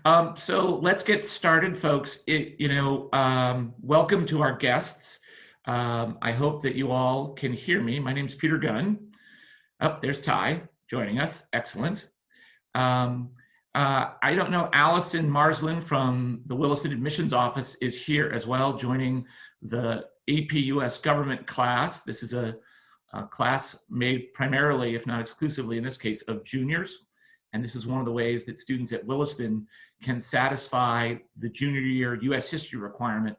So let's get started, folks. Welcome to our guests. I hope that you all can hear me. My name's Peter Gunn. Oh, there's Ty joining us. Excellent. I don't know, Allison Marsland from the Williston Admissions Office is here as well, joining the AP US Government class. This is a class made primarily, if not exclusively in this case, of juniors. And this is one of the ways that students at Williston can satisfy the junior year US history requirement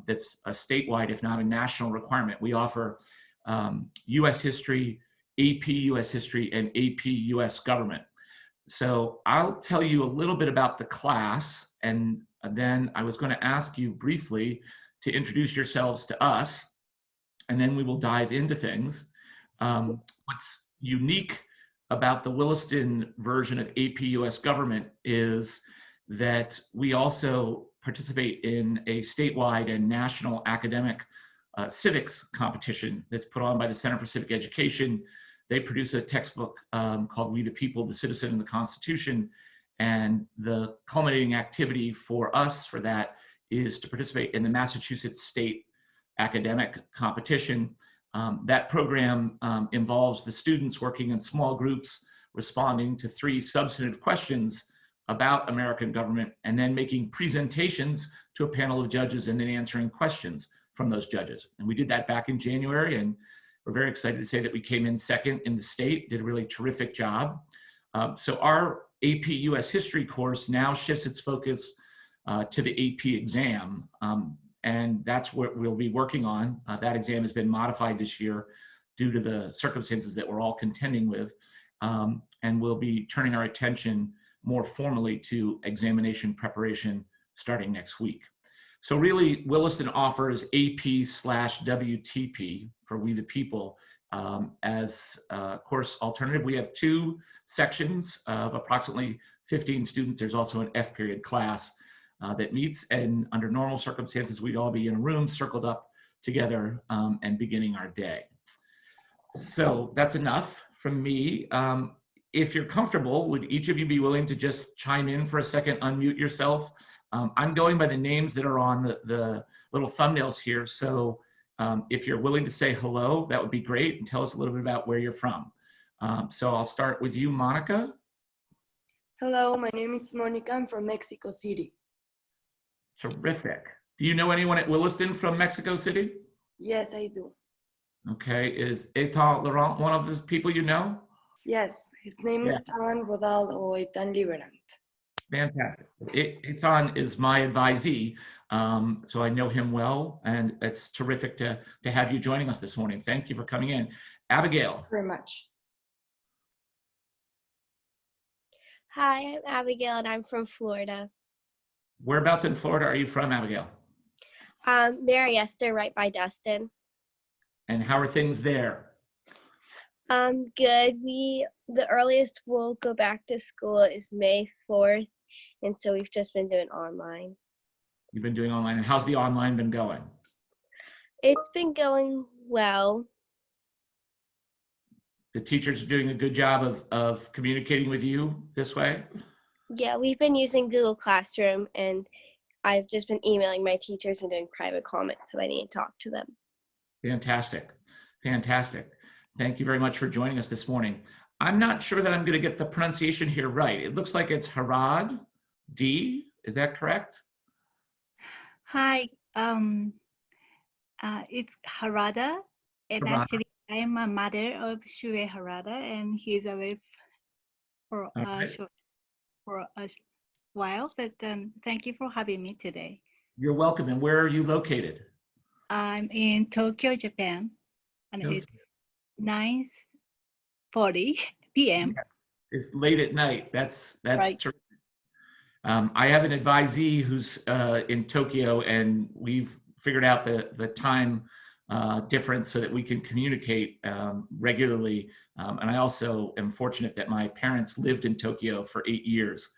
that's a statewide, if not a national requirement. We offer US history, AP US history, and AP US government. So I'll tell you a little bit about the class, and then I was going to ask you briefly to introduce yourselves to us, and then we will dive into things. What's unique about the Williston version of AP US government is that we also participate in a statewide and national academic civics competition that's put on by the Center for Civic Education. They produce a textbook called We the People, the Citizen, and the Constitution. And the culminating activity for us for that is to participate in the Massachusetts State Academic Competition. That program involves the students working in small groups, responding to 3 substantive questions about American government, and then making presentations to a panel of judges and then answering questions from those judges. And we did that back in January, and we're very excited to say that we came in second in the state, did a really terrific job. So our AP US History course now shifts its focus to the AP exam. And that's what we'll be working on. That exam has been modified this year due to the circumstances that we're all contending with. And we'll be turning our attention more formally to examination preparation starting next week. So really, Williston offers AP/WTP for We the People as a course alternative. We have 2 sections of approximately 15 students. There's also an F period class that meets, and under normal circumstances, we'd all be in a room circled up together and beginning our day. So that's enough from me. If you're comfortable, would each of you be willing to just chime in for a second, unmute yourself? I'm going by the names that are on the little thumbnails here. So if you're willing to say hello, that would be great, and tell us a little bit about where you're from. So I'll start with you, Monica. Hello, my name is Monica. I'm from Mexico City. Terrific. Do you know anyone at Williston from Mexico City? Yes, I do. Okay, is Etan Laurent one of the people you know? Yes, his name is Alan Rodal or Etan Liberant. Fantastic. Etan is my advisee, so I know him well, and it's terrific to have you joining us this morning. Thank you for coming in. Abigail. Thank you very much. Hi, I'm Abigail, and I'm from Florida. Whereabouts in Florida are you from, Abigail? Mary Esther, right by Destin. And how are things there? Good. The earliest we'll go back to school is May 4th, and so we've just been doing online. You've been doing online, and how's the online been going? It's been going well. The teachers are doing a good job of communicating with you this way? Yeah, we've been using Google Classroom, and I've just been emailing my teachers and doing private comments if I need to talk to them. Fantastic. Fantastic. Thank you very much for joining us this morning. I'm not sure that I'm going to get the pronunciation here right. It looks like it's Harad D. Is that correct? Hi, it's Harada, and Harada. actually I'm a mother of Shue Harada, and he's away for a while, but thank you for having me today. You're welcome. And where are you located? I'm in Tokyo, Japan, and Okay. it's 9:40 p.m. Yeah. It's late at night. That's Right. terrific. I have an advisee who's in Tokyo, and we've figured out the time difference so that we can communicate regularly. And I also am fortunate that my parents lived in Tokyo for 8 years.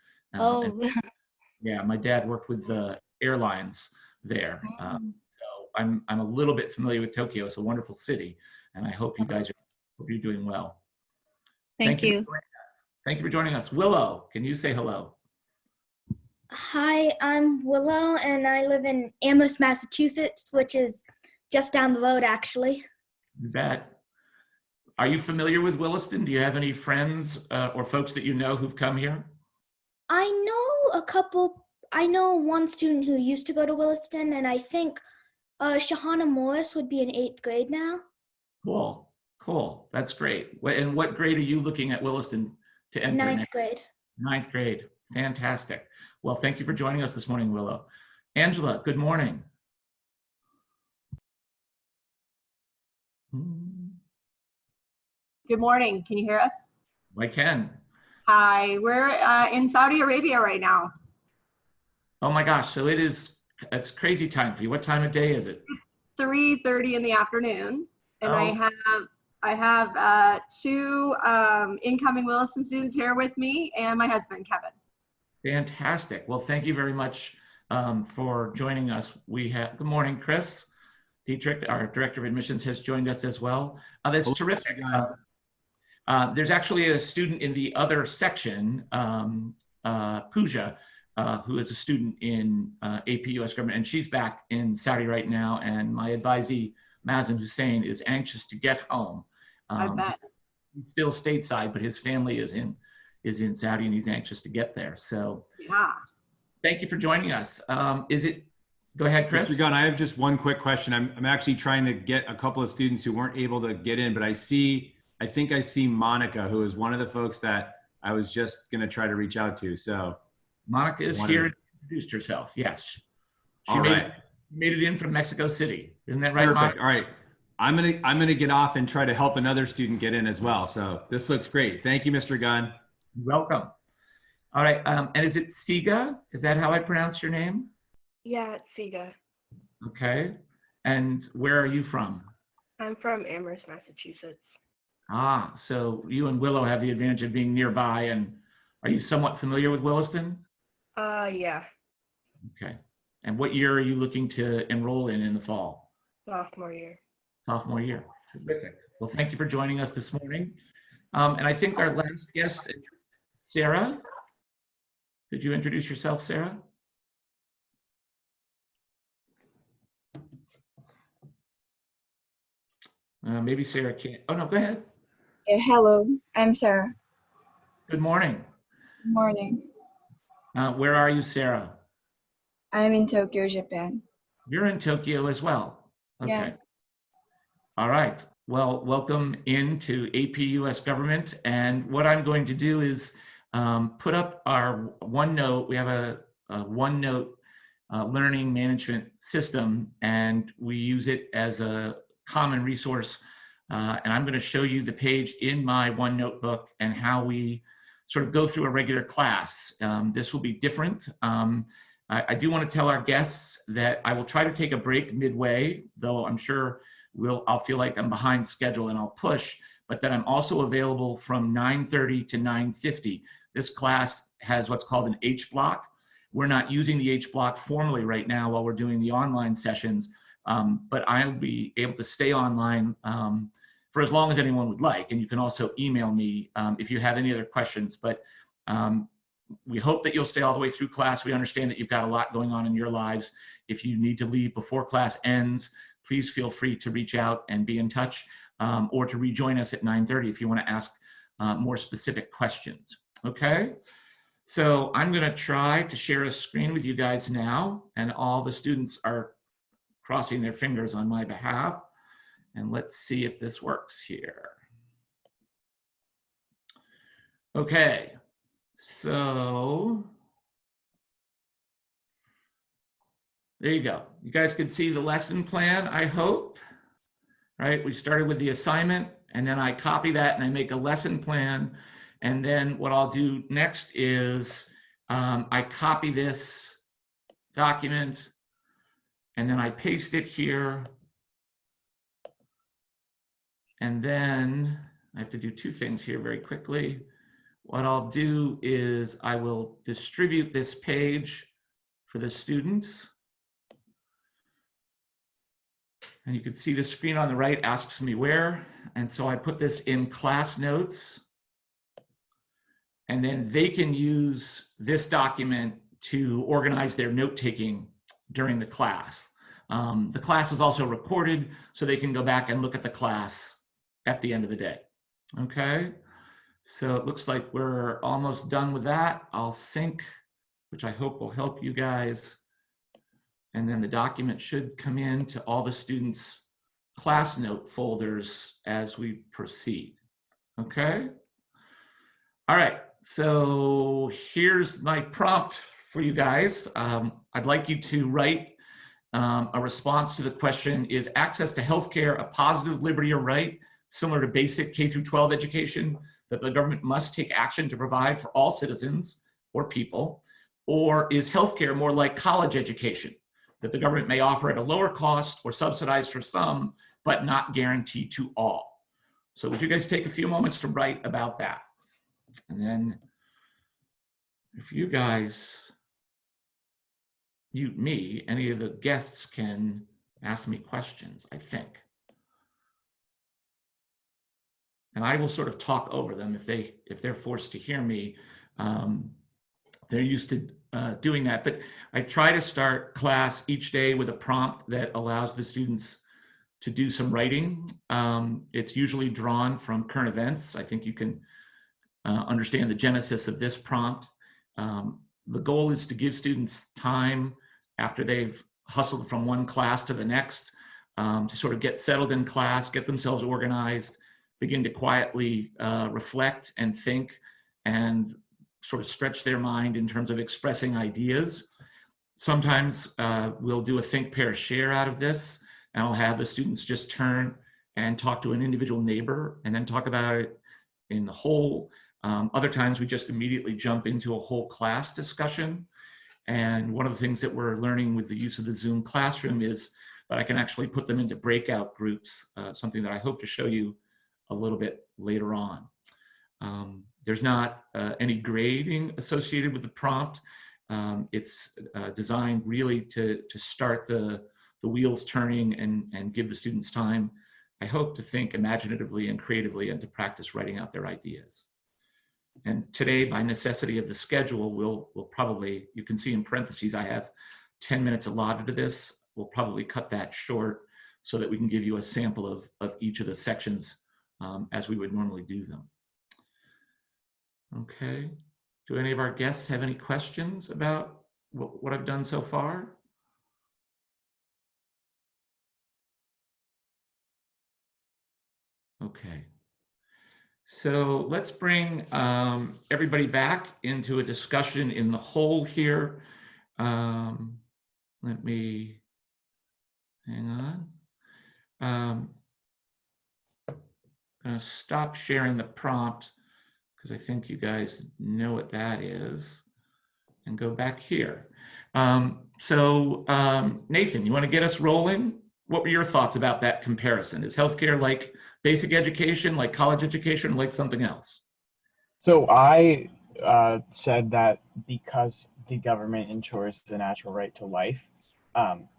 Yeah, my dad worked with the airlines there. So I'm a little bit familiar with Tokyo. It's a wonderful city, and I hope you guys hope you're doing well. Thank you. Thank you for joining us. Willow, can you say hello? Hi, I'm Willow, and I live in Amherst, Massachusetts, which is just down the road, actually. You bet. Are you familiar with Williston? Do you have any friends or folks that you know who've come here? I know I know one student who used to go to Williston, and I think Shahana Morris would be in 8th grade now. Cool, cool. That's great. And what grade are you looking at Williston to enter? 9th grade. 9th grade. Fantastic. Well, thank you for joining us this morning, Willow. Angela, good morning. Good morning. Can you hear us? I can. Hi, we're in Saudi Arabia right now. Oh my gosh, so it's crazy time for you. What time of day is it? 3:30 in the afternoon, and Oh. I have two incoming Williston students here with me and my husband, Kevin. Fantastic. Well, thank you very much for joining us. Good morning, Chris Dietrich, our Director of Admissions, has joined us as well. That's terrific. There's actually a student in the other section, Pooja, who is a student in AP US Government, and she's back in Saudi right now. And my advisee, Mazen Hussein, is anxious to get home. I bet. He's still stateside, but his family is in Saudi, and he's anxious to get there. So Yeah. thank you for joining us. Go ahead, Chris. Mr. Gunn, I have just one quick question. I'm actually trying to get a couple of students who weren't able to get in, but I think I see Monica, who is one of the folks that I was just going to try to reach out to. So Monica is here and introduced herself. Yes. She made it in from Mexico City. Isn't that right, perfect. Monica? All right. I'm gonna get off and try to help another student get in as well. So this looks great. Thank you, Mr. Gunn. Welcome. All right. And is it Siga? Is that how I pronounce your name? Yeah, it's Siga. Okay. And where are you from? I'm from Amherst, Massachusetts. Ah, so you and Willow have the advantage of being nearby. And are you somewhat familiar with Williston? Yeah, Okay. And what year are you looking to enroll in the fall? sophomore year. Sophomore year. Terrific. Well, thank you for joining us this morning. And I think our last guest, Sarah. Could you introduce yourself, Sarah? Maybe Sarah can't. Oh, no, go ahead. Yeah, hello, I'm Sarah. Good morning. Good morning. Where are you, Sarah? I'm in Tokyo, Japan. You're in Tokyo as well. Okay. Yeah. All right. Well, welcome into AP US Government. And what I'm going to do is put up our OneNote. We have a OneNote learning management system, and we use it as a common resource. And I'm going to show you the page in my OneNote book and how we sort of go through a regular class. This will be different. I do want to tell our guests that I will try to take a break midway, though I'm sure I'll feel like I'm behind schedule and I'll push, but that I'm also available from 9:30 to 9:50. This class has what's called an H block. We're not using the H block formally right now while we're doing the online sessions, but I'll be able to stay online for as long as anyone would like. And you can also email me if you have any other questions. But we hope that you'll stay all the way through class. We understand that you've got a lot going on in your lives. If you need to leave before class ends, please feel free to reach out and be in touch, or to rejoin us at 9:30 if you want to ask more specific questions. Okay? So I'm going to try to share a screen with you guys now, and all the students are crossing their fingers on my behalf. And let's see if this works here. Okay, so there you go. You guys can see the lesson plan, I hope. Right, we started with the assignment, and then I copy that and I make a lesson plan. And then what I'll do next is I copy this document and then I paste it here. And then I have to do two things here very quickly. What I'll do is I will distribute this page for the students. And you can see the screen on the right asks me where. And so I put this in class notes. And then they can use this document to organize their note-taking during the class. The class is also recorded, so they can go back and look at the class at the end of the day. Okay, so it looks like we're almost done with that. I'll sync, which I hope will help you guys. And then the document should come in to all the students' class note folders as we proceed. Okay. All right, so here's my prompt for you guys. I'd like you to write a response to the question, is access to healthcare a positive liberty or right, similar to basic K through 12 education, that the government must take action to provide for all citizens or people? Or is healthcare more like college education, that the government may offer at a lower cost or subsidize for some, but not guarantee to all? So would you guys take a few moments to write about that? And then if you guys mute me, any of the guests can ask me questions, I think. And I will sort of talk over them if they're forced to hear me. They're used to doing that, but I try to start class each day with a prompt that allows the students to do some writing. It's usually drawn from current events. I think you can understand the genesis of this prompt. The goal is to give students time after they've hustled from one class to the next to sort of get settled in class, get themselves organized, begin to quietly reflect and think and sort of stretch their mind in terms of expressing ideas. Sometimes we'll do a think, pair, share out of this, and I'll have the students just turn and talk to an individual neighbor and then talk about it in the whole. Other times we just immediately jump into a whole class discussion. And one of the things that we're learning with the use of the Zoom classroom is that I can actually put them into breakout groups, something that I hope to show you a little bit later on. There's not any grading associated with the prompt. It's designed really to start the wheels turning and give the students time, I hope, to think imaginatively and creatively and to practice writing out their ideas. And today, by necessity of the schedule, we'll probably, you can see in parentheses, I have 10 minutes allotted to this. We'll probably cut that short so that we can give you a sample of each of the sections as we would normally do them. Okay. Do any of our guests have any questions about what I've done so far? Okay. So let's bring everybody back into a discussion in the whole here. Let me, hang on. I'm gonna stop sharing the prompt because I think you guys know what that is, and go back here. Nathan, you wanna get us rolling? What were your thoughts about that comparison? Is healthcare like basic education, like college education, like something else? So I said that because the government ensures the natural right to life,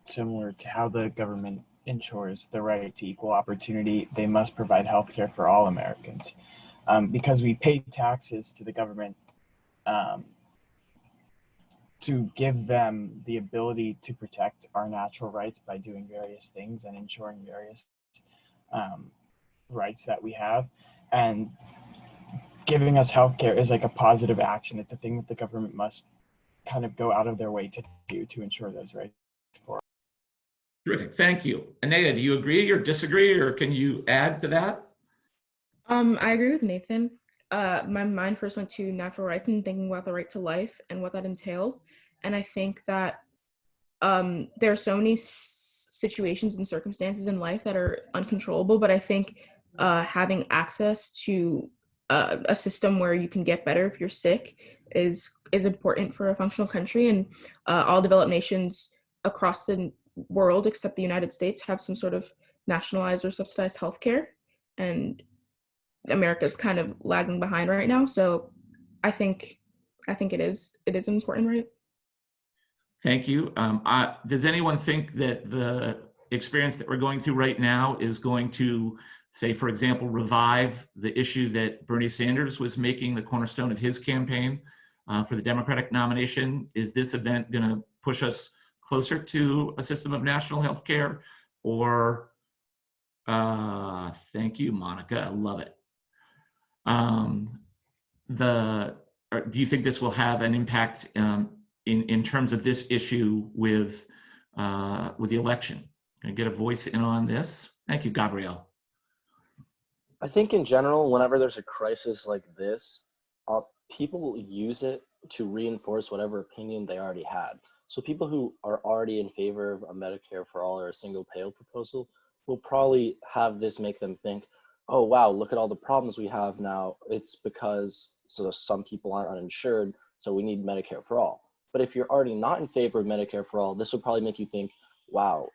similar to how the government ensures the right to equal opportunity, they must provide healthcare for all Americans. Because we pay taxes to the government to give them the ability to protect our natural rights by doing various things and ensuring various rights that we have, and giving us healthcare is like a positive action. It's a thing that the government must kind of go out of their way to do to ensure those rights for. Terrific, thank you. Anaya, do you agree or disagree, or can you add to that? I agree with Nathan. My mind first went to natural rights and thinking about the right to life and what that entails. And I think that there are so many situations and circumstances in life that are uncontrollable, but I think having access to a system where you can get better if you're sick is important for a functional country. And all developed nations across the world, except the United States, have some sort of nationalized or subsidized healthcare. And America's kind of lagging behind right now. So I think it is an important right. Thank you. Does anyone think that the experience that we're going through right now is going to, say, for example, revive the issue that Bernie Sanders was making the cornerstone of his campaign for the Democratic nomination. Is this event going to push us closer to a system of national health care? Or, thank you, Monica, I love it. Do you think this will have an impact in terms of this issue with the election? Can I get a voice in on this? Thank you, Gabrielle. I think in general, whenever there's a crisis like this, people use it to reinforce whatever opinion they already had. So people who are already in favor of a Medicare for all or a single payer proposal will probably have this make them think, oh, wow, look at all the problems we have now. It's because some people aren't uninsured, so we need Medicare for all. But if you're already not in favor of Medicare for all, this will probably make you think, wow,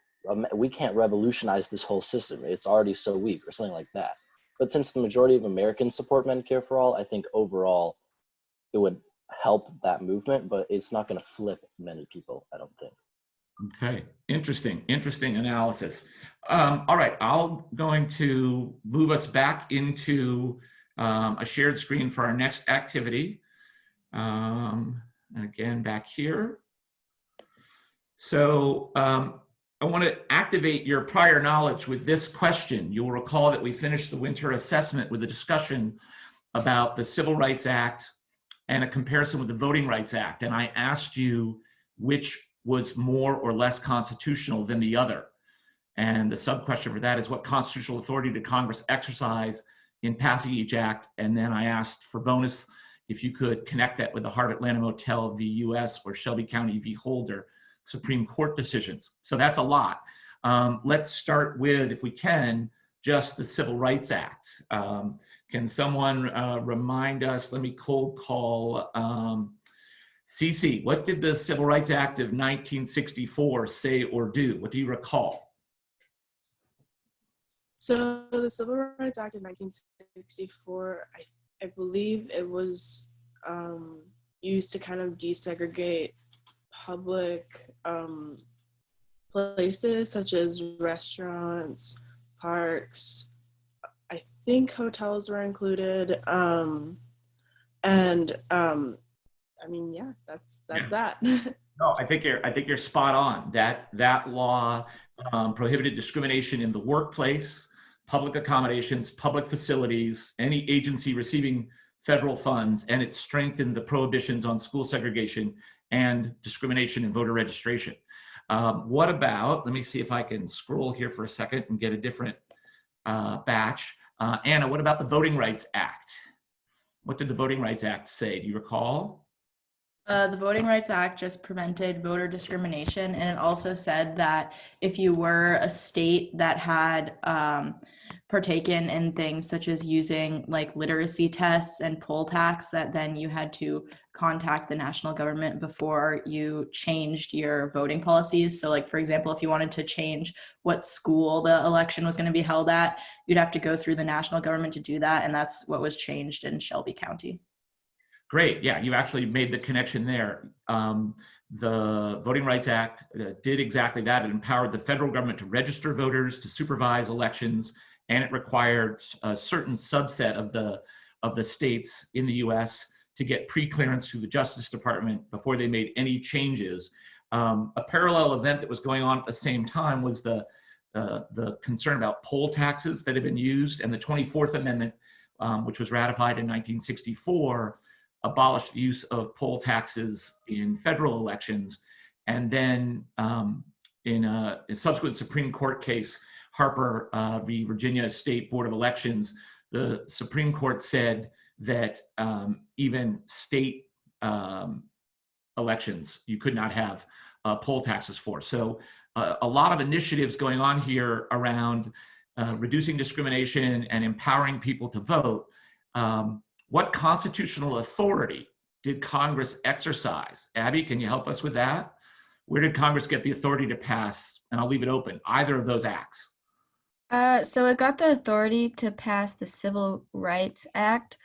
we can't revolutionize this whole system. It's already so weak, or something like that. But since the majority of Americans support Medicare for all, I think overall it would help that movement, but it's not going to flip many people, I don't think. Okay, interesting analysis. All right, I'm going to move us back into a shared screen for our next activity. And again, back here. So I want to activate your prior knowledge with this question. You'll recall that we finished the winter assessment with a discussion about the Civil Rights Act and a comparison with the Voting Rights Act. And I asked you which was more or less constitutional than the other. And the sub-question for that is, what constitutional authority did Congress exercise in passing each act? And then I asked for bonus if you could connect that with the Heart Atlanta Motel v. U.S. or Shelby County v. Holder Supreme Court decisions. So that's a lot. Let's start with, if we can, just the Civil Rights Act. Can someone remind us? Let me cold call Cece. What did the Civil Rights Act of 1964 say or do? What do you recall? So the Civil Rights Act of 1964, I believe it was used to kind of desegregate public places such as restaurants, parks. I think hotels were included. I mean, yeah, that's that. No, I think you're spot on. That law prohibited discrimination in the workplace, public accommodations, public facilities, any agency receiving federal funds, and it strengthened the prohibitions on school segregation and discrimination in voter registration. What about, let me see if I can scroll here for a second and get a different batch. Anna, what about the Voting Rights Act? What did the Voting Rights Act say? Do you recall? The Voting Rights Act just prevented voter discrimination, and it also said that if you were a state that had partaken in things such as using like literacy tests and poll tax, that then you had to contact the national government before you changed your voting policies. So like, for example, if you wanted to change what school the election was going to be held at, you'd have to go through the national government to do that. And that's what was changed in Shelby County. Great, yeah, you actually made the connection there. The Voting Rights Act did exactly that. It empowered the federal government to register voters, to supervise elections, and it required a certain subset of the states in the US to get pre-clearance through the Justice Department before they made any changes. A parallel event that was going on at the same time was the concern about poll taxes that had been used, and the 24th Amendment, which was ratified in 1964, abolished the use of poll taxes in federal elections. And then in a subsequent Supreme Court case, Harper v. Virginia State Board of Elections, the Supreme Court said that even state elections, you could not have poll taxes for. So a lot of initiatives going on here around reducing discrimination and empowering people to vote. What constitutional authority did Congress exercise? Abby, can you help us with that? Where did Congress get the authority to pass, and I'll leave it open, either of those acts? So it got the authority to pass the Civil Rights Act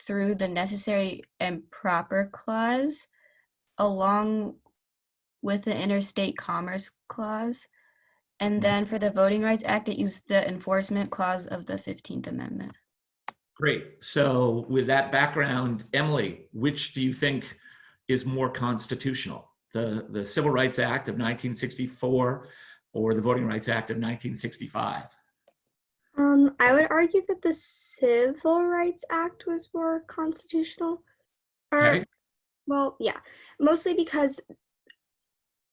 through the Necessary and Proper Clause, along with the Interstate Commerce Clause. And then for the Voting Rights Act, it used the Enforcement Clause of the 15th Amendment. Great. So with that background, Emily, which do you think is more constitutional, the Civil Rights Act of 1964 or the Voting Rights Act of 1965? I would argue that the Civil Rights Act was more constitutional. Okay. Well, yeah, mostly because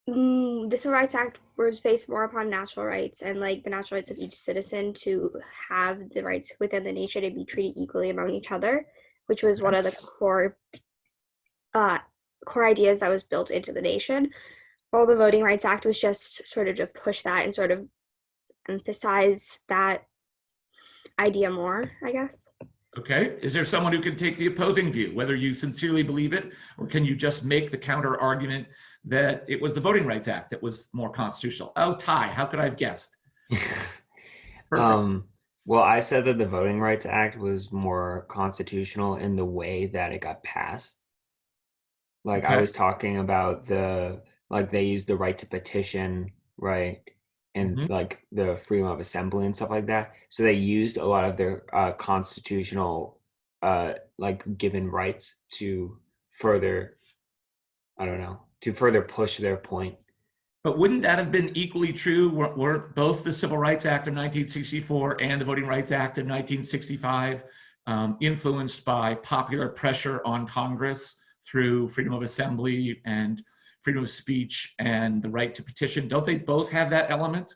the Civil Rights Act was based more upon natural rights and like the natural rights of each citizen to have the rights within the nation to be treated equally among each other, which was one of the core ideas that was built into the nation. While the Voting Rights Act was just sort of to push that and sort of emphasize that idea more, I guess. Okay. Is there someone who can take the opposing view, whether you sincerely believe it, or can you just make the counter argument that it was the Voting Rights Act that was more constitutional? Oh, Ty, how could I have guessed? Well, I said that the Voting Rights Act was more constitutional in the way that it got passed. Like I was talking about they used the right to petition, right? And like the freedom of assembly and stuff like that. So they used a lot of their constitutional given rights to further, I don't know, to further push their point. But wouldn't that have been equally true were both the Civil Rights Act of 1964 and the Voting Rights Act of 1965 influenced by popular pressure on Congress through freedom of assembly and freedom of speech and the right to petition? Don't they both have that element?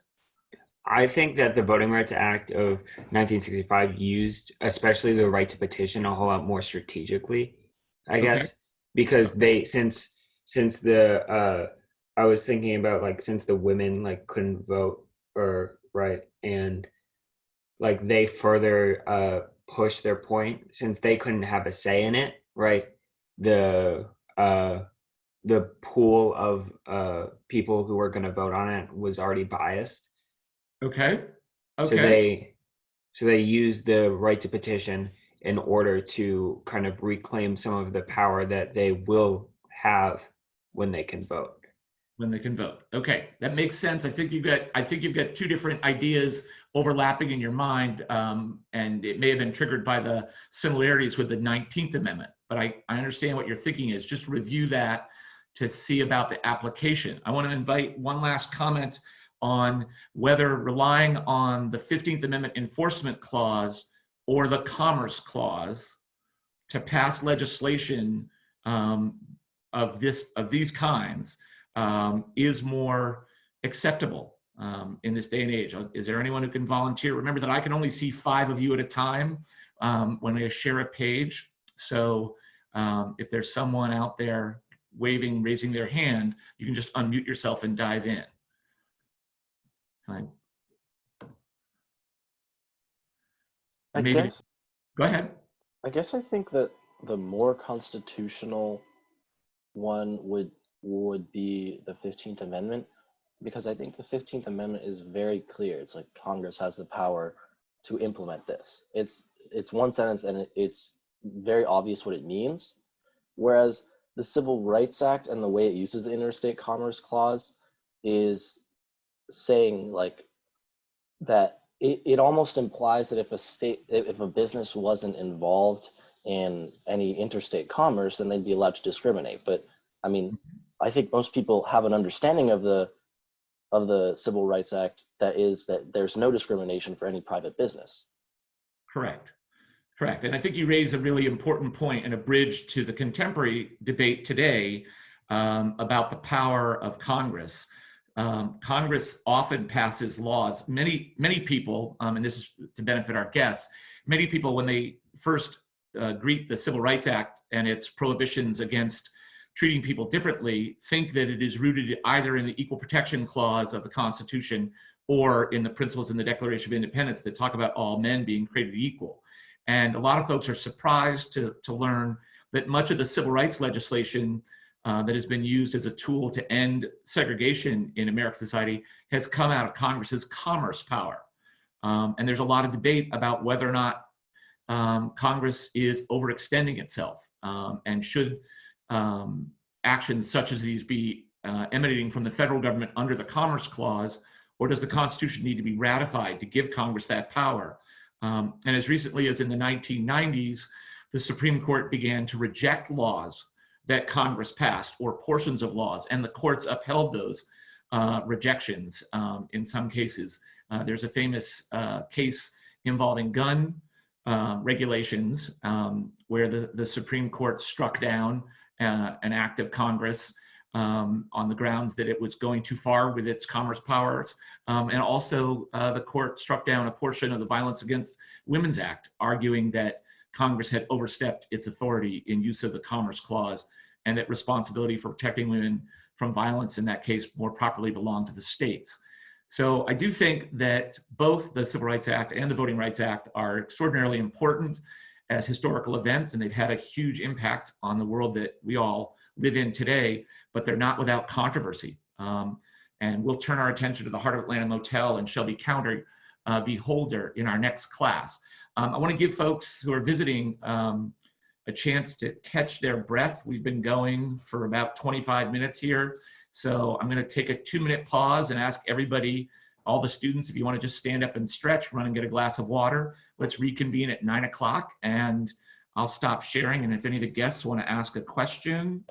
I think that the Voting Rights Act of 1965 used, especially the right to petition, a whole lot more strategically, I guess, because since the I was thinking about like since the women like couldn't vote or right and like they further push their point since they couldn't have a say in it, right? The pool of people who were going to vote on it was already biased. Okay. So they used the right to petition in order to kind of reclaim some of the power that they will have when they can vote. When they can vote. Okay, that makes sense. I think you've got two different ideas overlapping in your mind, and it may have been triggered by the similarities with the 19th Amendment. But I understand what your thinking is. Just review that to see about the application. I want to invite one last comment on whether relying on the 15th Amendment Enforcement Clause or the Commerce Clause to pass legislation of these kinds is more acceptable in this day and age. Is there anyone who can volunteer? Remember that I can only see 5 of you at a time when I share a page. So if there's someone out there raising their hand, you can just unmute yourself and dive in. Go ahead. I guess I think that the more constitutional one would be the 15th Amendment, because I think the 15th Amendment is very clear. It's like Congress has the power to implement this. It's one sentence and it's very obvious what it means. Whereas the Civil Rights Act and the way it uses the Interstate Commerce Clause is saying like that it almost implies that if a business wasn't involved in any interstate commerce, then they'd be allowed to discriminate. But I mean, I think most people have an understanding of the Civil Rights Act that is that there's no discrimination for any private business. Correct. And I think you raise a really important point and a bridge to the contemporary debate today about the power of Congress. Congress often passes laws. Many people, and this is to benefit our guests, many people when they first greet the Civil Rights Act and its prohibitions against treating people differently think that it is rooted either in the Equal Protection Clause of the Constitution or in the principles in the Declaration of Independence that talk about all men being created equal. And a lot of folks are surprised to learn that much of the civil rights legislation that has been used as a tool to end segregation in American society has come out of Congress's commerce power. And there's a lot of debate about whether or not Congress is overextending itself and should actions such as these be emanating from the federal government under the Commerce Clause, or does the Constitution need to be ratified to give Congress that power? And as recently as in the 1990s, the Supreme Court began to reject laws that Congress passed or portions of laws, and the courts upheld those rejections in some cases. There's a famous case involving gun regulations where the Supreme Court struck down an act of Congress on the grounds that it was going too far with its commerce powers. And also the court struck down a portion of the Violence Against Women's Act, arguing that Congress had overstepped its authority in use of the Commerce Clause, and that responsibility for protecting women from violence in that case more properly belonged to the states. So I do think that both the Civil Rights Act and the Voting Rights Act are extraordinarily important as historical events, and they've had a huge impact on the world that we all live in today, but they're not without controversy. And we'll turn our attention to the Heart of Atlanta Motel and Shelby County v. Holder in our next class. I want to give folks who are visiting a chance to catch their breath. We've been going for about 25 minutes here. So I'm going to take a 2-minute pause and ask everybody, all the students, if you want to just stand up and stretch, run and get a glass of water. Let's reconvene at 9 o'clock and I'll stop sharing. And if any of the guests want to ask a question,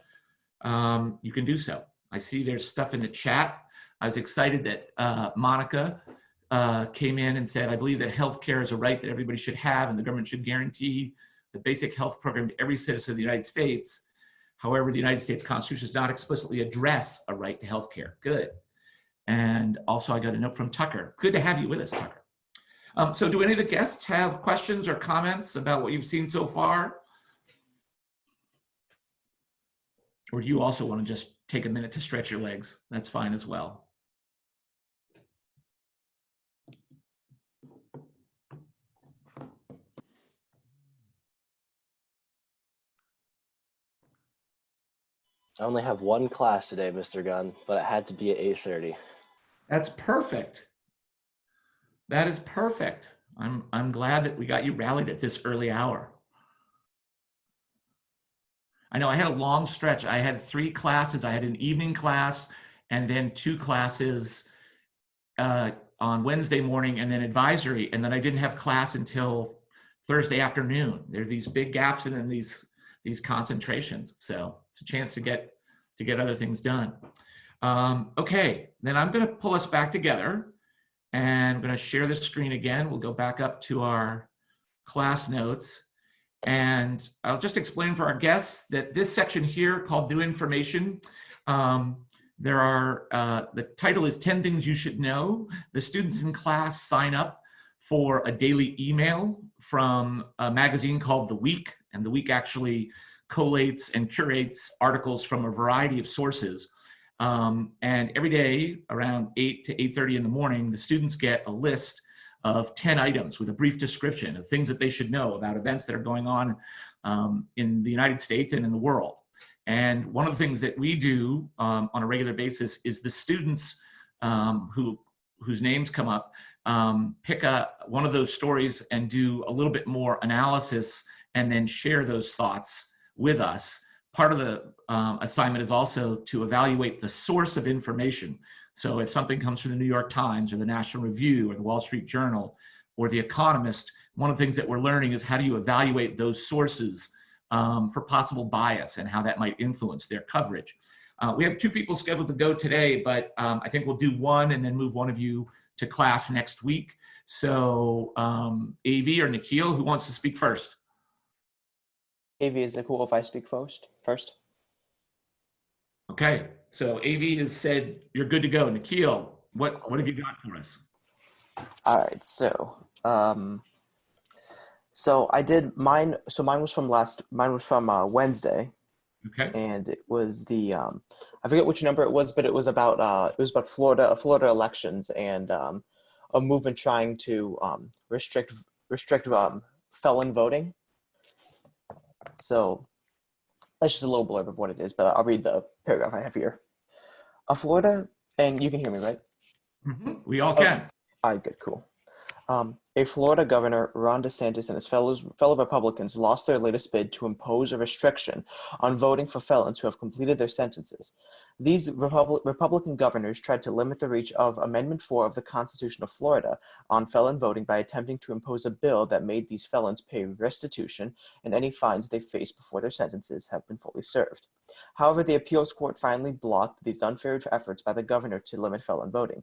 you can do so. I see there's stuff in the chat. I was excited that Monica came in and said, I believe that healthcare is a right that everybody should have and the government should guarantee the basic health program to every citizen of the United States. However, the United States Constitution does not explicitly address a right to healthcare. Good. And also I got a note from Tucker. Good to have you with us, Tucker. So do any of the guests have questions or comments about what you've seen so far? Or do you also want to just take a minute to stretch your legs? That's fine as well. I only have one class today, Mr. Gunn, but it had to be at 8:30. That's perfect. That is perfect. I'm glad that we got you rallied at this early hour. I know I had a long stretch. I had 3 classes. I had an evening class and then 2 classes on Wednesday morning and then advisory. And then I didn't have class until Thursday afternoon. There are these big gaps and then these concentrations. So it's a chance to get other things done. Okay, then I'm going to pull us back together and I'm going to share the screen again. We'll go back up to our class notes. And I'll just explain for our guests that this section here called New Information, there are, the title is 10 Things You Should Know. The students in class sign up for a daily email from a magazine called The Week, and The Week actually collates and curates articles from a variety of sources. And every day around 8 to 8:30 in the morning, the students get a list of 10 items with a brief description of things that they should know about events that are going on in the United States and in the world. And one of the things that we do on a regular basis is the students whose names come up pick one of those stories and do a little bit more analysis and then share those thoughts with us. Part of the assignment is also to evaluate the source of information. So if something comes from the New York Times or the National Review or the Wall Street Journal or the Economist, one of the things that we're learning is how do you evaluate those sources for possible bias and how that might influence their coverage. We have 2 people scheduled to go today, but I think we'll do one and then move one of you to class next week. So AV or Nikhil, who wants to speak first? AV, is it cool if I speak first? Okay, so AV has said you're good to go. Nikhil, what have you got for us? All right, so I did mine. So mine was from Wednesday. Okay. And it was the I forget which number it was, but it was about Florida elections and a movement trying to restrict felon voting. So that's just a little blurb of what it is, but I'll read the paragraph I have here. Florida, and you can hear me, right? Mm-hmm. We all can. All right, good, cool. A Florida governor, Ron DeSantis, and his fellow Republicans lost their latest bid to impose a restriction on voting for felons who have completed their sentences. These Republican governors tried to limit the reach of Amendment 4 of the Constitution of Florida on felon voting by attempting to impose a bill that made these felons pay restitution and any fines they face before their sentences have been fully served. However, the appeals court finally blocked these unfair efforts by the governor to limit felon voting.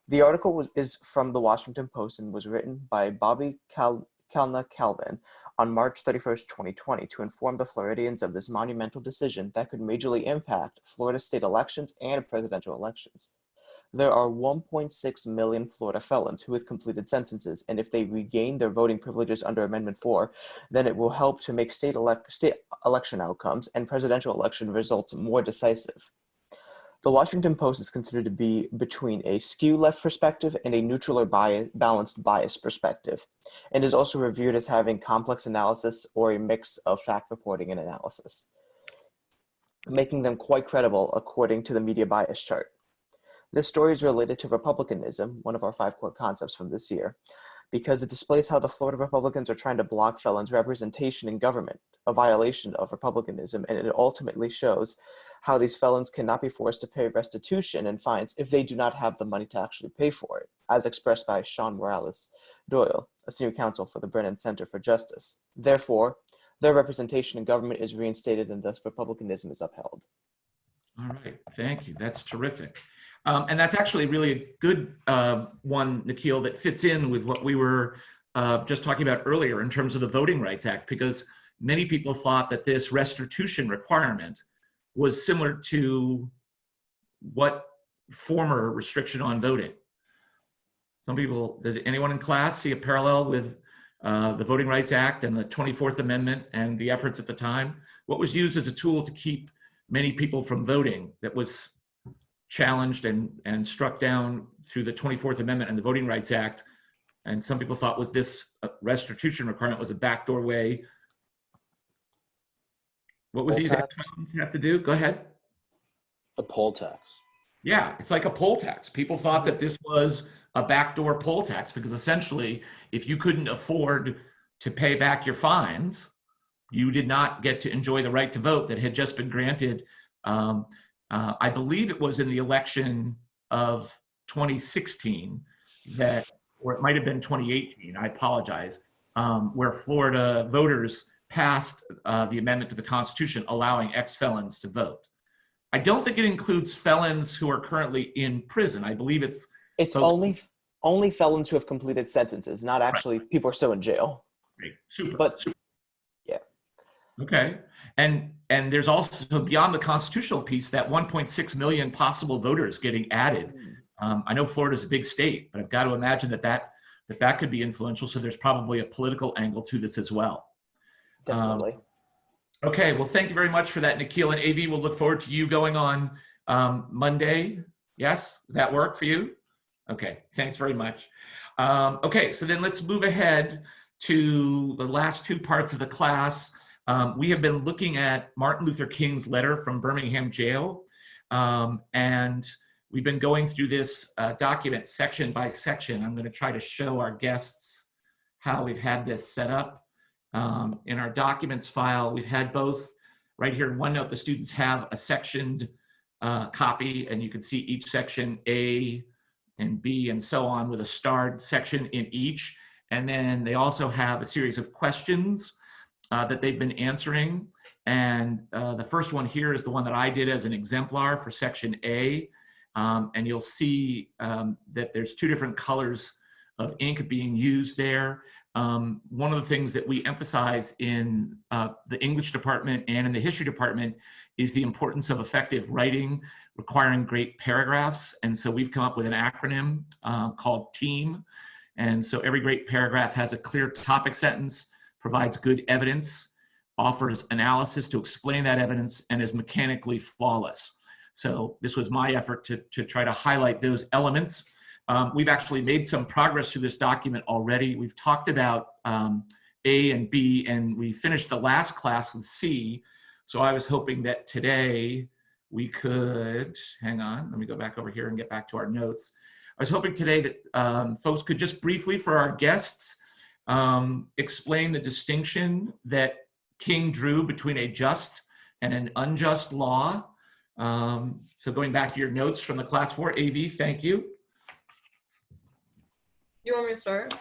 The article is from the Washington Post and was written by Bobby Kalna Calvin on March 31st, 2020, to inform the Floridians of this monumental decision that could majorly impact Florida state elections and presidential elections. There are 1.6 million Florida felons who have completed sentences, and if they regain their voting privileges under Amendment 4, then it will help to make state election outcomes and presidential election results more decisive. The Washington Post is considered to be between a skew left perspective and a neutral or balanced bias perspective, and is also reviewed as having complex analysis or a mix of fact reporting and analysis, making them quite credible according to the media bias chart. This story is related to republicanism, one of our 5 core concepts from this year, because it displays how the Florida Republicans are trying to block felons' representation in government, a violation of republicanism, and it ultimately shows how these felons cannot be forced to pay restitution and fines if they do not have the money to actually pay for it, as expressed by Sean Morales Doyle, a senior counsel for the Brennan Center for Justice. Therefore, their representation in government is reinstated and thus republicanism is upheld. All right, thank you. That's terrific. And that's actually really a good one, Nikhil, that fits in with what we were just talking about earlier in terms of the Voting Rights Act, because many people thought that this restitution requirement was similar to what former restriction on voting. Some people, does anyone in class see a parallel with the Voting Rights Act and the 24th Amendment and the efforts at the time? What was used as a tool to keep many people from voting that was challenged and struck down through the 24th Amendment and the Voting Rights Act, and some people thought with this restitution requirement was a backdoor way. What would these ex-felons have to do? Go ahead. A poll tax. Yeah, it's like a poll tax. People thought that this was a backdoor poll tax because essentially, if you couldn't afford to pay back your fines, you did not get to enjoy the right to vote that had just been granted. I believe it was in the election of 2016 that, or it might have been 2018, I apologize, where Florida voters passed the amendment to the Constitution allowing ex-felons to vote. I don't think it includes felons who are currently in prison. I believe it's only felons who have completed sentences, not actually people are still in jail. Great. Super. But yeah. Okay. And there's also, beyond the constitutional piece, that 1.6 million possible voters getting added. I know Florida's a big state, but I've got to imagine that could be influential. So there's probably a political angle to this as well. Definitely. Okay, well, thank you very much for that, Nikhil. And AV, we'll look forward to you going on Monday. Yes, does that work for you? Okay, thanks very much. Okay, so then let's move ahead to the last 2 parts of the class. We have been looking at Martin Luther King's letter from Birmingham jail, and we've been going through this document section by section. I'm going to try to show our guests how we've had this set up. In our documents file, we've had both, right here in OneNote, the students have a sectioned copy, and you can see each section A and B and so on with a starred section in each. And then they also have a series of questions that they've been answering. And the first one here is the one that I did as an exemplar for section A. And you'll see that there's 2 different colors of ink being used there. One of the things that we emphasize in the English department and in the history department is the importance of effective writing requiring great paragraphs. And so we've come up with an acronym called TEAM. And so every great paragraph has a clear topic sentence, provides good evidence, offers analysis to explain that evidence, and is mechanically flawless. So this was my effort to try to highlight those elements. We've actually made some progress through this document already. We've talked about A and B, and we finished the last class with C. So I was hoping that today we could, hang on, let me go back over here and get back to our notes. I was hoping today that folks could just briefly, for our guests, explain the distinction that King drew between a just and an unjust law. So going back to your notes from the class 4, AV, thank you. You want me to start?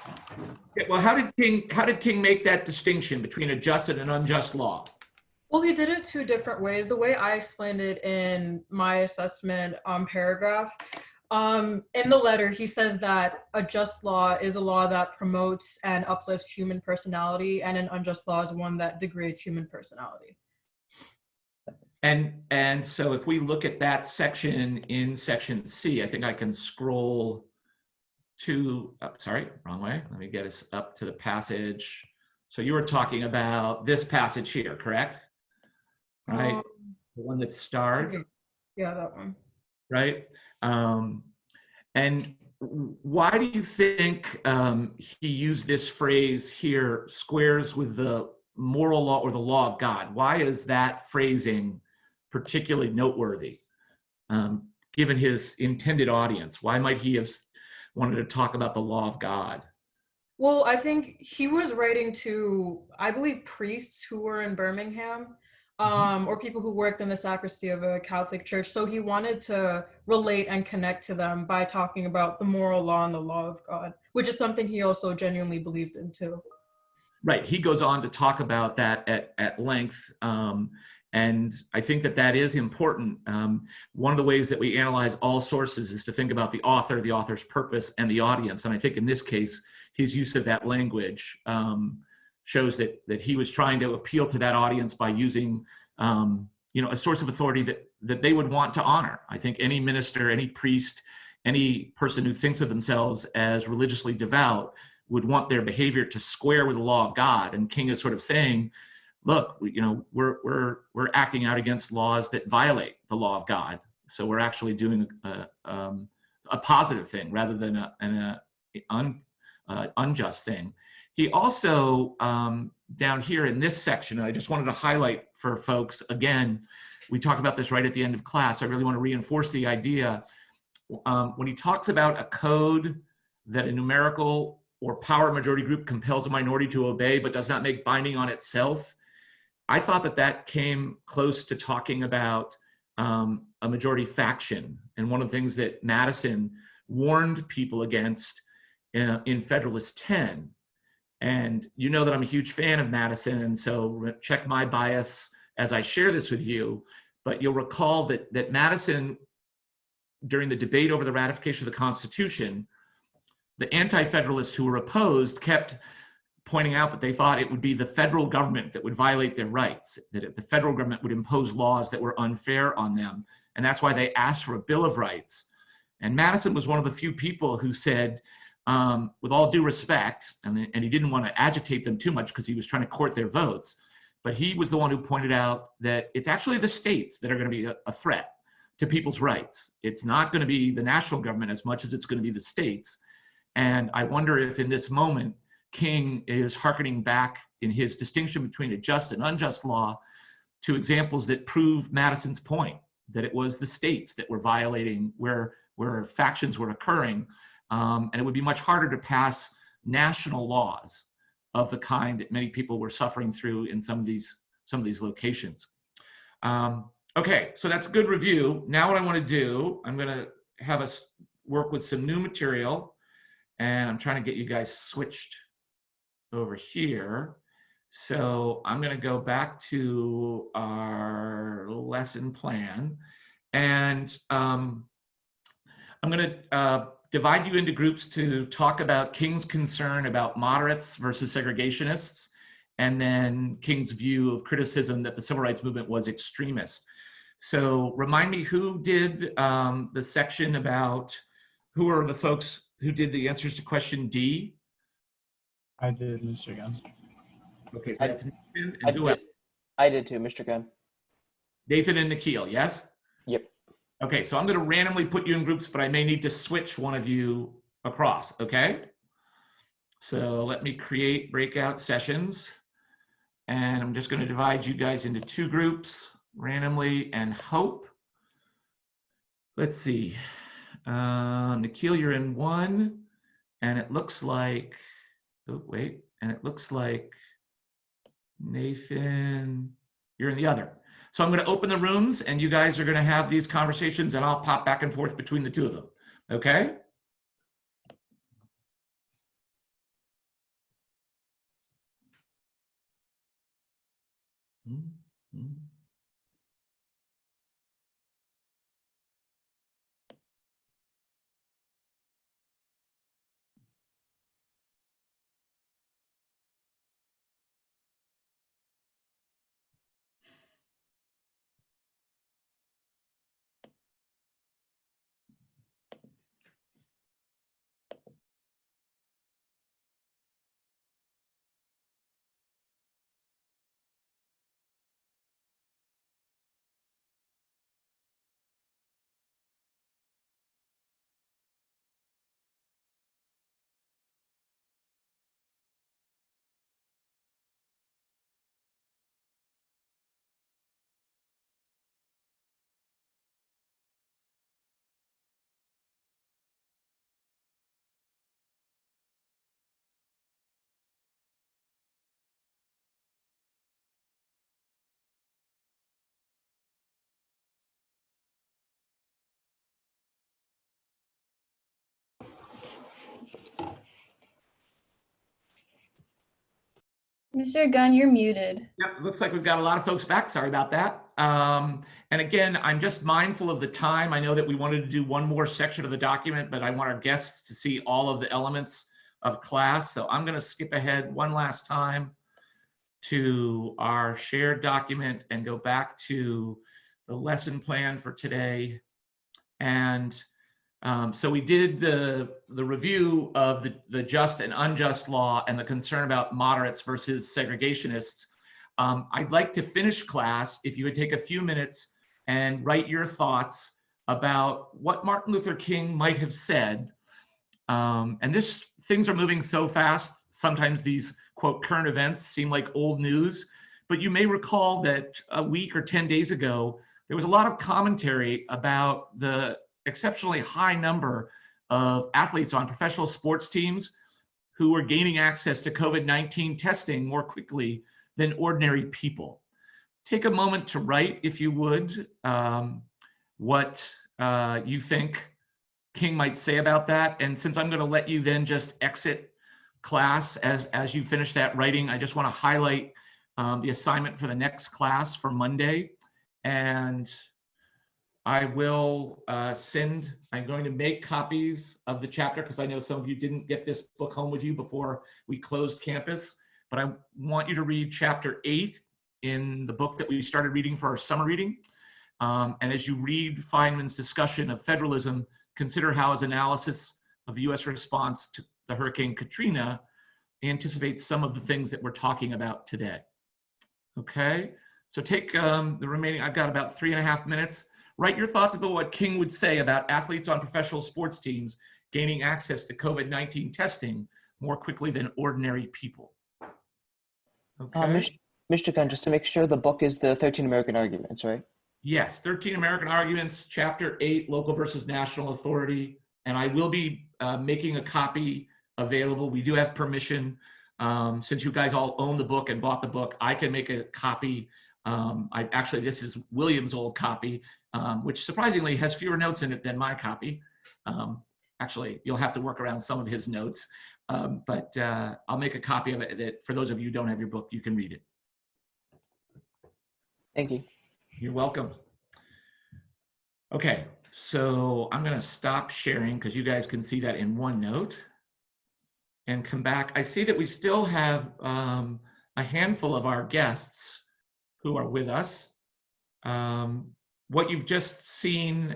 Yeah, well, how did King make that distinction between a just and an unjust law? Well, he did it two different ways. The way I explained it in my assessment paragraph, in the letter, he says that a just law is a law that promotes and uplifts human personality, and an unjust law is one that degrades human personality. And so if we look at that section in section C, I think I can scroll to, sorry, wrong way. Let me get us up to the passage. So you were talking about this passage here, correct? Right, the one that's starred. Yeah, that one. Right, and why do you think he used this phrase here, squares with the moral law or the law of God? Why is that phrasing particularly noteworthy, given his intended audience? Why might he have wanted to talk about the law of God? Well, I think he was writing to, I believe, priests who were in Birmingham, or people who worked in the sacristy of a Catholic church. So he wanted to relate and connect to them by talking about the moral law and the law of God, which is something he also genuinely believed in too. Right, he goes on to talk about that at length. And I think that that is important. One of the ways that we analyze all sources is to think about the author, the author's purpose, and the audience. And I think in this case, his use of that language shows that he was trying to appeal to that audience by using a source of authority that they would want to honor. I think any minister, any priest, any person who thinks of themselves as religiously devout would want their behavior to square with the law of God. And King is sort of saying, look, we're acting out against laws that violate the law of God. So we're actually doing a positive thing rather than an unjust thing. He also, down here in this section, I just wanted to highlight for folks, again, we talked about this right at the end of class. I really want to reinforce the idea. When he talks about a code that a numerical or power majority group compels a minority to obey but does not make binding on itself, I thought that came close to talking about a majority faction. And one of the things that Madison warned people against in Federalist 10. And you know that I'm a huge fan of Madison, and so check my bias as I share this with you. But you'll recall that Madison, during the debate over the ratification of the Constitution, the anti-federalists who were opposed kept pointing out that they thought it would be the federal government that would violate their rights, that if the federal government would impose laws that were unfair on them. And that's why they asked for a Bill of Rights. And Madison was one of the few people who said, with all due respect, and he didn't want to agitate them too much because he was trying to court their votes, but he was the one who pointed out that it's actually the states that are going to be a threat to people's rights. It's not going to be the national government as much as it's going to be the states. And I wonder if in this moment, King is hearkening back in his distinction between a just and unjust law to examples that prove Madison's point, that it was the states that were violating where factions were occurring. And it would be much harder to pass national laws of the kind that many people were suffering through in some of these locations. Okay, so that's a good review. Now what I want to do, I'm going to have us work with some new material, and I'm trying to get you guys switched over here. So I'm going to go back to our lesson plan, and I'm going to divide you into groups to talk about King's concern about moderates versus segregationists, and then King's view of criticism that the civil rights movement was extremist. So remind me, who did the section about, who are the folks who did the answers to question D? I did, Mr. Gunn. Okay, so that's Nathan and who else? I did too, Mr. Gunn. Nathan and Nikhil, yes? Yep. Okay, so I'm going to randomly put you in groups, but I may need to switch one of you across, okay? So let me create breakout sessions, and I'm just going to divide you guys into two groups randomly and hope. Let's see. Nikhil, you're in one, and it looks like, oh, wait, and it looks like Nathan, you're in the other. So I'm going to open the rooms, and you guys are going to have these conversations, and I'll pop back and forth between the two of them. Okay? Mm-hmm. Mr. Gunn, you're muted. Yep, looks like we've got a lot of folks back. Sorry about that. And again, I'm just mindful of the time. I know that we wanted to do one more section of the document, but I want our guests to see all of the elements of class. So I'm going to skip ahead one last time to our shared document and go back to the lesson plan for today. And so we did the review of the just and unjust law and the concern about moderates versus segregationists. I'd like to finish class if you would take a few minutes and write your thoughts about what Martin Luther King might have said. And things are moving so fast, sometimes these, quote, current events seem like old news, but you may recall that a week or 10 days ago, there was a lot of commentary about the exceptionally high number of athletes on professional sports teams who were gaining access to COVID-19 testing more quickly than ordinary people. Take a moment to write, if you would, what you think King might say about that. And since I'm going to let you then just exit class as you finish that writing, I just want to highlight the assignment for the next class for Monday. And I will I'm going to make copies of the chapter because I know some of you didn't get this book home with you before we closed campus, but I want you to read chapter 8 in the book that we started reading for our summer reading. And as you read Feynman's discussion of federalism, consider how his analysis of the US response to the Hurricane Katrina anticipates some of the things that we're talking about today. Okay, so take the remaining, I've got about 3.5 minutes. Write your thoughts about what King would say about athletes on professional sports teams gaining access to COVID-19 testing more quickly than ordinary people. Okay. Mr. Gunn, just to make sure, the book is the 13 American Arguments, right? Yes, 13 American Arguments, chapter 8, local versus national authority. And I will be making a copy available. We do have permission. Since you guys all own the book and bought the book, I can make a copy. This is William's old copy, which surprisingly has fewer notes in it than my copy. Actually, you'll have to work around some of his notes, but I'll make a copy of it that for those of you who don't have your book, you can read it. Thank you. You're welcome. Okay, so I'm going to stop sharing because you guys can see that in OneNote and come back. I see that we still have a handful of our guests who are with us. What you've just seen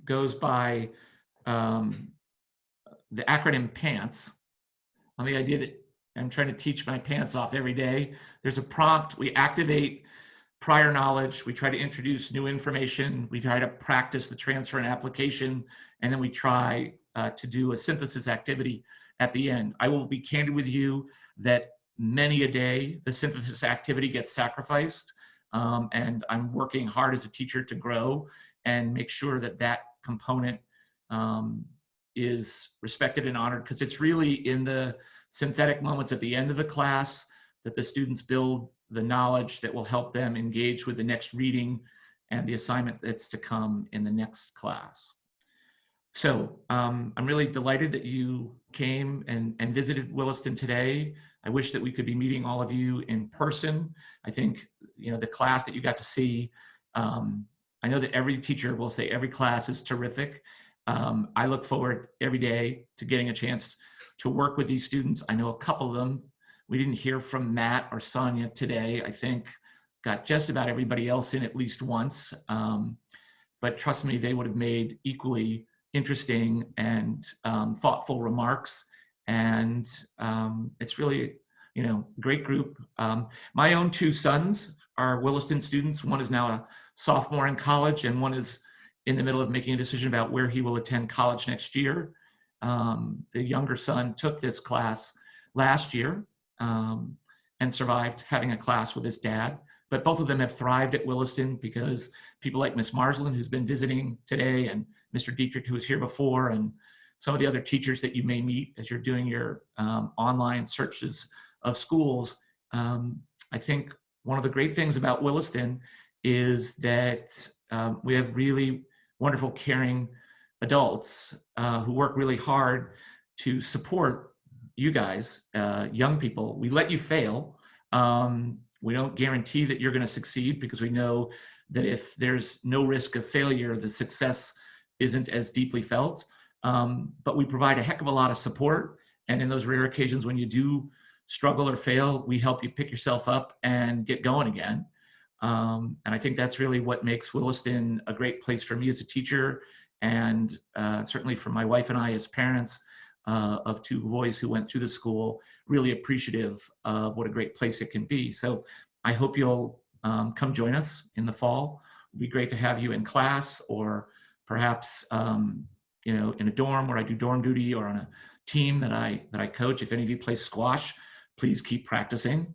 goes by the acronym PANTS, on the idea that I'm trying to teach my pants off every day. There's a prompt, we activate prior knowledge, we try to introduce new information, we try to practice the transfer and application, and then we try to do a synthesis activity at the end. I will be candid with you that many a day, the synthesis activity gets sacrificed, and I'm working hard as a teacher to grow and make sure that that component is respected and honored, because it's really in the synthetic moments at the end of the class that the students build the knowledge that will help them engage with the next reading and the assignment that's to come in the next class. So I'm really delighted that you came and visited Williston today. I wish that we could be meeting all of you in person. I think, you know, the class that you got to see, I know that every teacher will say every class is terrific. I look forward every day to getting a chance to work with these students. I know a couple of them. We didn't hear from Matt or Sonia today. I think got just about everybody else in at least once. But trust me, they would have made equally interesting and thoughtful remarks. And it's really, you know, a great group. My own two sons are Williston students. One is now a sophomore in college, and one is in the middle of making a decision about where he will attend college next year. The younger son took this class last year and survived having a class with his dad. But both of them have thrived at Williston because people like Miss Marsland, who's been visiting today, and Mr. Dietrich, who was here before, and some of the other teachers that you may meet as you're doing your online searches of schools. I think one of the great things about Williston is that we have really wonderful, caring adults who work really hard to support you guys, young people, we let you fail. We don't guarantee that you're going to succeed because we know that if there's no risk of failure, the success isn't as deeply felt. But we provide a heck of a lot of support. And in those rare occasions when you do struggle or fail, we help you pick yourself up and get going again. And I think that's really what makes Williston a great place for me as a teacher, and certainly for my wife and I as parents of two boys who went through the school, really appreciative of what a great place it can be. So I hope you'll come join us in the fall. It'd be great to have you in class, or perhaps you know, in a dorm where I do dorm duty, or on a team that I coach. If any of you play squash, please keep practicing.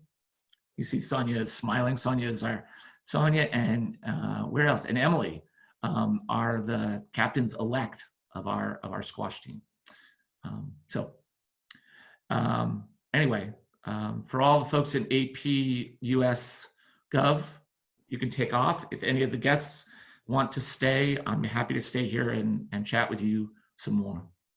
You see Sonia is smiling. Sonia and where else? And Emily are the captains elect of our squash team. Anyway, for all the folks in AP US Gov, you can take off. If any of the guests want to stay, I'm happy to stay here and chat with you some more.